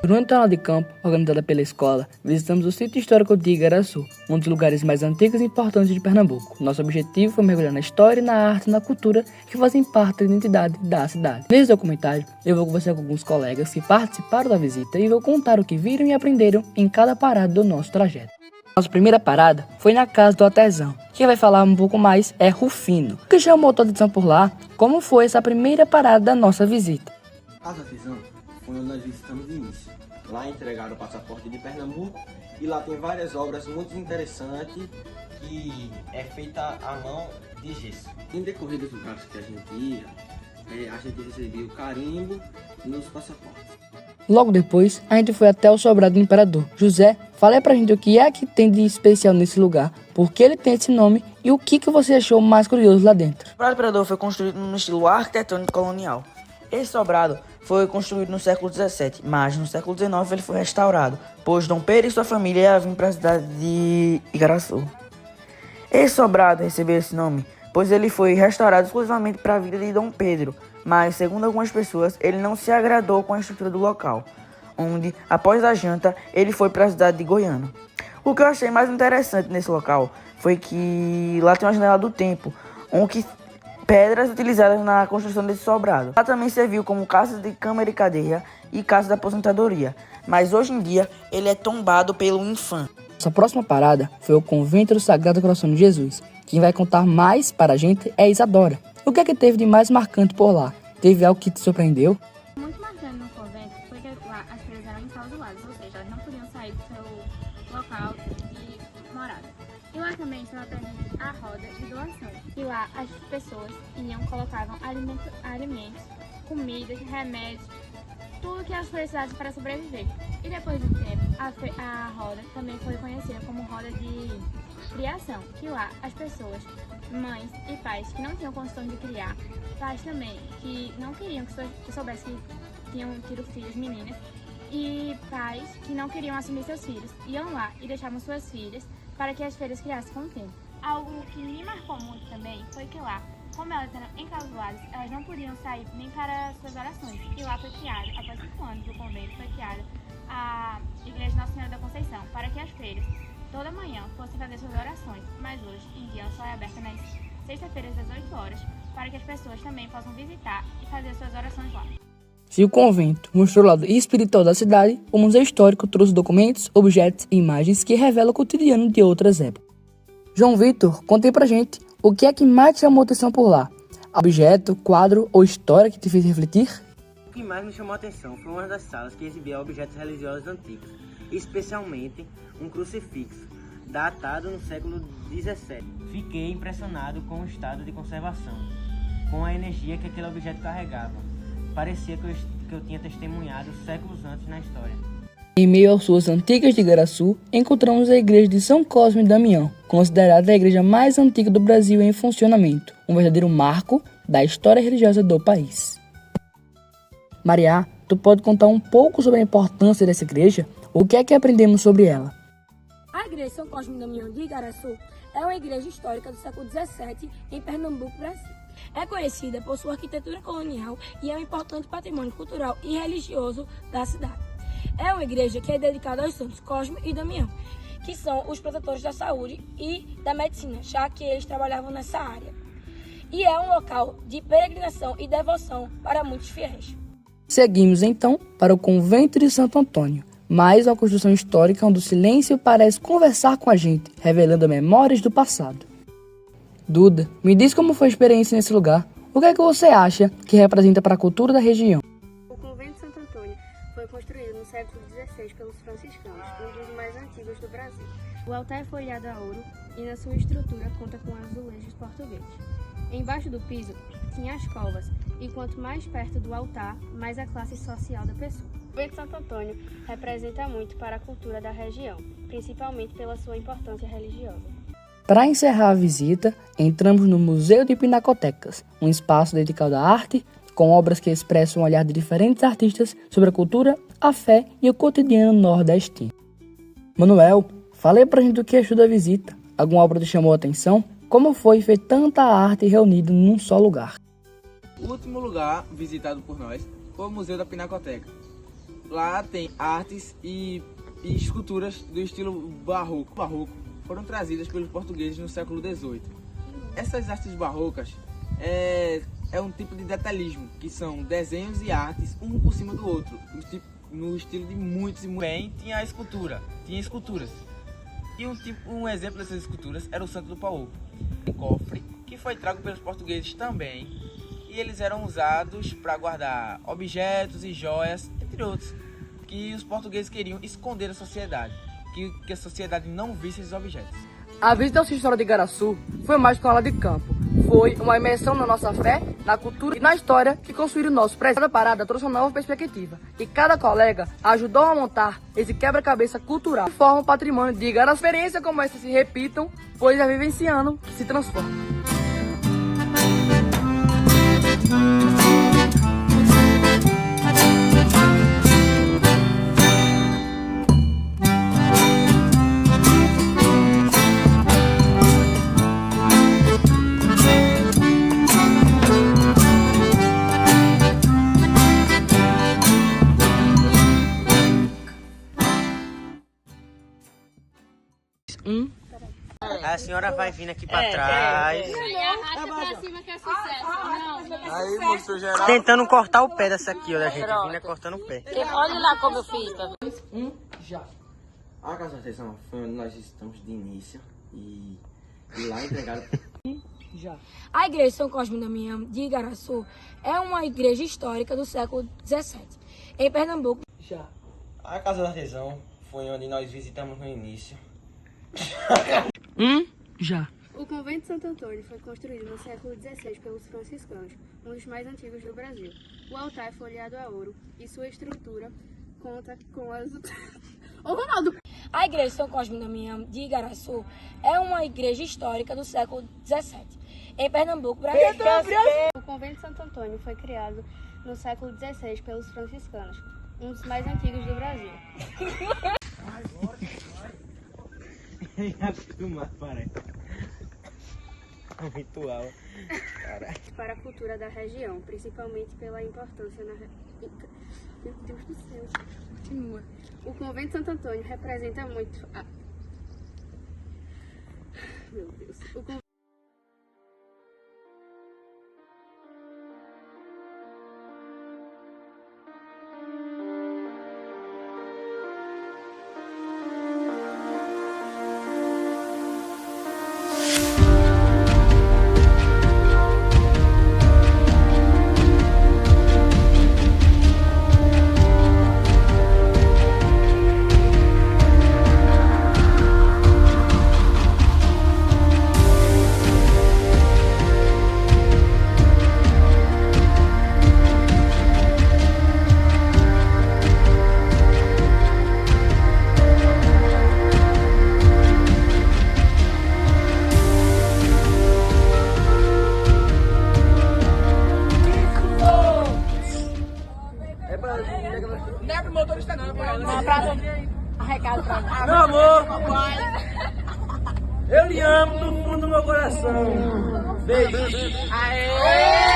Durante a aula de campo, organizada pela escola, visitamos o sítio histórico de Igaraçu, um dos lugares mais antigos e importantes de Pernambuco. Nosso objetivo foi mergulhar na história, na arte e na cultura que fazem parte da identidade da cidade. Nesse documentário, eu vou conversar com alguns colegas que participaram da visita e vou contar o que viram e aprenderam em cada parada do nosso trajeto. Nossa primeira parada foi na casa do artesão. Quem vai falar um pouco mais é Rufino. O que chamou toda a atenção por lá? Como foi essa primeira parada da nossa visita? A casa do artesão foi onde nós visitamos de início. Lá entregaram o passaporte de Pernambuco e lá tem várias obras muito interessantes que é feita à mão de gesso. Em decorrer dos lugares que a gente ia, a gente recebia o carimbo nos passaportes. Logo depois, a gente foi até o sobrado do imperador. José, fale pra gente o que é que tem de especial nesse lugar, por que ele tem esse nome e o que você achou mais curioso lá dentro. O sobrado do imperador foi construído no estilo arquitetônico colonial. Esse sobrado foi construído no século XVII, mas no século XIX ele foi restaurado, pois Dom Pedro e sua família iam vir para a cidade de Igaraçu. Esse sobrado recebeu esse nome, pois ele foi restaurado exclusivamente para a vida de Dom Pedro, mas, segundo algumas pessoas, ele não se agradou com a estrutura do local, onde, após a janta, ele foi para a cidade de Goiânia. O que eu achei mais interessante nesse local foi que lá tem uma janela do tempo, onde pedras utilizadas na construção desse sobrado. Lá também serviu como casa de câmara e cadeia e casa de aposentadoria, mas hoje em dia ele é tombado pelo Infam. Nossa próxima parada foi o Convento do Sagrado Coração de Jesus. Quem vai contar mais para a gente é Isadora. O que é que teve de mais marcante por lá? Teve algo que te surpreendeu? Muito marcante no convento foi que lá as freiras eram enclausuladas, ou seja, elas não podiam sair do seu local de morada. E lá também estava presente a roda de doação. E lá as pessoas colocavam alimentos, comidas, remédios, tudo que elas precisavam para sobreviver. E depois do tempo, a roda também foi conhecida como roda de criação, que lá as pessoas, mães e pais que não tinham condições de criar, pais também que não queriam que soubesse que tinham tido filhos meninas, e pais que não queriam assumir seus filhos, iam lá e deixavam suas filhas para que as filhas criassem com o tempo. Algo que me marcou muito também foi que lá, como elas eram enclausuladas, elas não podiam sair nem para suas orações. E lá foi criada, após 5 anos do convento, foi criada a Igreja Nossa Senhora da Conceição, para que as freiras, toda manhã, fossem fazer suas orações. Mas hoje em dia ela só é aberta nas sexta-feiras às 8 horas, para que as pessoas também possam visitar e fazer suas orações lá. Se o convento mostrou o lado espiritual da cidade, o Museu Histórico trouxe documentos, objetos e imagens que revelam o cotidiano de outras épocas. João Vitor, conte pra gente o que é que mais te chamou a atenção por lá? Objeto, quadro ou história que te fez refletir? O que mais me chamou a atenção foi uma das salas que exibia objetos religiosos antigos, especialmente um crucifixo, datado no século XVII. Fiquei impressionado com o estado de conservação, com a energia que aquele objeto carregava. Parecia que eu tinha testemunhado séculos antes na história. Em meio às ruas antigas de Igaraçu, encontramos a igreja de São Cosme e Damião, considerada a igreja mais antiga do Brasil em funcionamento, um verdadeiro marco da história religiosa do país. Maria, tu pode contar um pouco sobre a importância dessa igreja? O que é que aprendemos sobre ela? A igreja São Cosme e Damião de Igaraçu é uma igreja histórica do século XVII em Pernambuco, Brasil. É conhecida por sua arquitetura colonial e é um importante patrimônio cultural e religioso da cidade. É uma igreja que é dedicada aos santos Cosme e Damião, que são os protetores da saúde e da medicina, já que eles trabalhavam nessa área. E é um local de peregrinação e devoção para muitos fiéis. Seguimos então para o Convento de Santo Antônio, mais uma construção histórica onde o silêncio parece conversar com a gente, revelando memórias do passado. Duda, me diz como foi a experiência nesse lugar. O que é que você acha que representa para a cultura da região? O Convento de Santo Antônio foi construído no século XVI pelos franciscanos, um dos mais antigos do Brasil. O altar é folhado a ouro e na sua estrutura conta com azulejos portugueses. Embaixo do piso tinha as covas, e quanto mais perto do altar, mais a classe social da pessoa. O Convento de Santo Antônio representa muito para a cultura da região, principalmente pela sua importância religiosa. Para encerrar a visita, entramos no Museu de Pinacotecas, um espaço dedicado à arte, com obras que expressam o olhar de diferentes artistas sobre a cultura, a fé e o cotidiano nordestino. Manuel, fale pra gente o que achou da visita. Alguma obra te chamou a atenção? Como foi ver tanta arte reunida num só lugar? O último lugar visitado por nós foi o Museu da Pinacoteca. lá tem artes e esculturas do estilo barroco. Foram trazidas pelos portugueses no século XVIII. Essas artes barrocas é um tipo de detalhismo, que são desenhos e artes um por cima do outro, no estilo de muitos e muitos. Bem, tinha esculturas. E um exemplo dessas esculturas era o Santo do Paú, um cofre que foi trago pelos portugueses também, e eles eram usados para guardar objetos e joias, entre outros, que os portugueses queriam esconder da sociedade, que a sociedade não visse esses objetos. A visita ao Sítio Histórico de Igaraçu foi mais que uma aula de campo. Foi uma imersão na nossa fé, na cultura e na história que construíram o nosso presente. Cada parada trouxe uma nova perspectiva e cada colega ajudou a montar esse quebra-cabeça cultural que forma o patrimônio de Igaraçu. Experiências como essa se repitam, pois é vivenciando que se transforma. A senhora vai vindo aqui pra trás. Arrasta pra cima que é sucesso. Não. Aí, mostrou geral. Tentando cortar o pé dessa aqui, ó, da gente. Vindo cortando o pé. Olha lá como eu fiz, tá? Já. A Casa da Atenção foi onde nós estamos de início. E lá entregaram. Já. A igreja São Cosme e Damião de Igaraçu é uma igreja histórica do século XVII, em Pernambuco. Já. A Casa da Artesão foi onde nós visitamos no início. Já. O Convento de Santo Antônio foi construído no século XVI pelos franciscanos, um dos mais antigos do Brasil. O altar é folheado a ouro e sua estrutura conta com as... Ô, Ronaldo! A igreja São Cosme e Damião de Igaraçu é uma igreja histórica do século XVII, em Pernambuco, Brasil. O Convento de Santo Antônio foi criado no século XVI pelos franciscanos, um dos mais antigos do Brasil. Parece. Ritual. Para a cultura da região, principalmente pela importância na... Meu Deus do céu. Continua. O Convento de Santo Antônio representa muito a... Meu Deus. Não é pro motorista não, Recado pra mim. Meu amor, papai. Eu lhe amo do fundo do meu coração. Beijo. Aê!